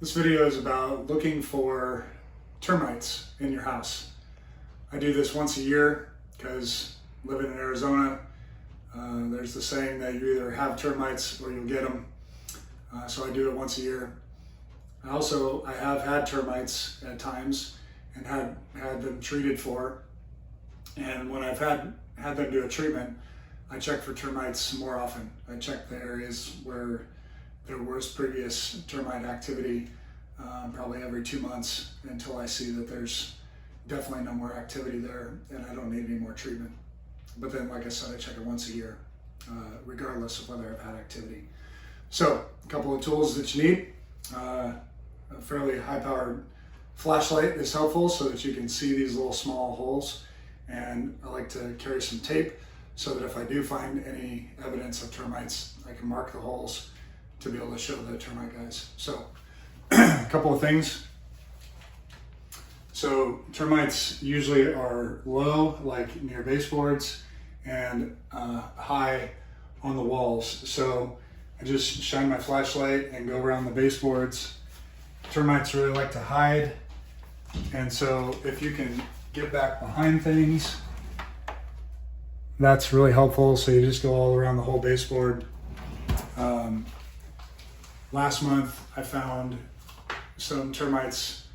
This video is about looking for termites in your house. I do this once a year because living in Arizona, there's the saying that you either have termites or you'll get them. So I do it once a year. I have had termites at times and had them treated for. And when I've had them do a treatment, I check for termites more often. I check the areas where there was previous termite activity probably every 2 months until I see that there's definitely no more activity there and I don't need any more treatment. But then, like I said, I check it once a year, regardless of whether I've had activity. So, a couple of tools that you need. A fairly high-powered flashlight is helpful so that you can see these little small holes. And I like to carry some tape so that if I do find any evidence of termites, I can mark the holes to be able to show the termite guys. So, a couple of things. So termites usually are low, like near baseboards, and high on the walls. So I just shine my flashlight and go around the baseboards. Termites really like to hide, and so if you can get back behind things, that's really helpful. So you just go all around the whole baseboard. Last month I found some termites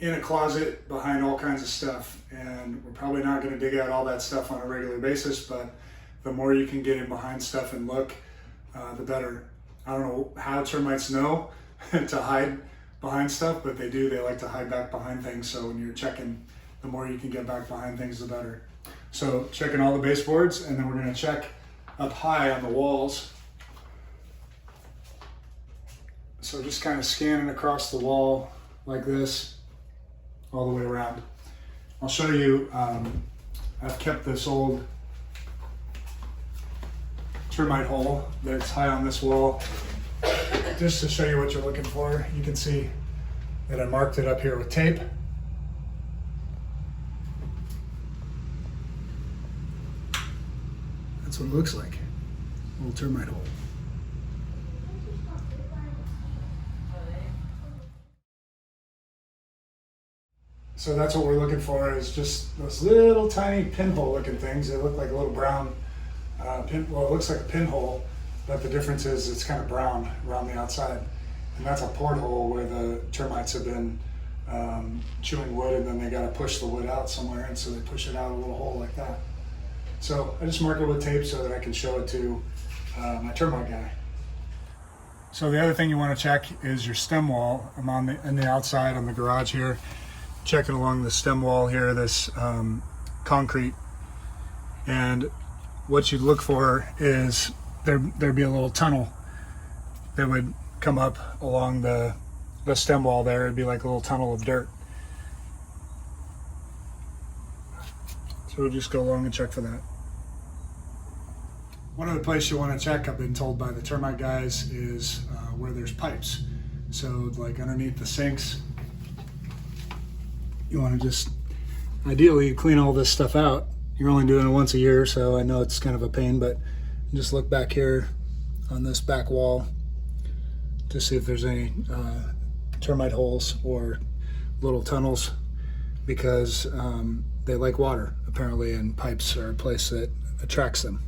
in a closet behind all kinds of stuff, and we're probably not going to dig out all that stuff on a regular basis, but the more you can get in behind stuff and look, the better. I don't know how termites know to hide behind stuff, but they do. They like to hide back behind things, so when you're checking, the more you can get back behind things, the better. So checking all the baseboards, and then we're going to check up high on the walls. So just kind of scanning across the wall like this, all the way around. I'll show you, I've kept this old termite hole that's high on this wall, just to show you what you're looking for. You can see that I marked it up here with tape. That's what it looks like, a little termite hole. So that's what we're looking for, is just those little tiny pinhole looking things. They look like a little brown well, it looks like a pinhole, but the difference is it's kind of brown around the outside. And that's a porthole where the termites have been chewing wood, and then they got to push the wood out somewhere, and so they push it out a little hole like that. So I just mark it with tape so that I can show it to my termite guy. So the other thing you want to check is your stem wall. I'm on the outside on the garage here, checking along the stem wall here, this concrete, and what you'd look for is there'd be a little tunnel that would come up along the stem wall there. It'd be like a little tunnel of dirt. So we'll just go along and check for that. One other place you want to check, I've been told by the termite guys, is where there's pipes. So like underneath the sinks, you want to just ideally clean all this stuff out. You're only doing it once a year, so I know it's kind of a pain, but just look back here on this back wall to see if there's any termite holes or little tunnels, because they like water apparently, and pipes are a place that attracts them.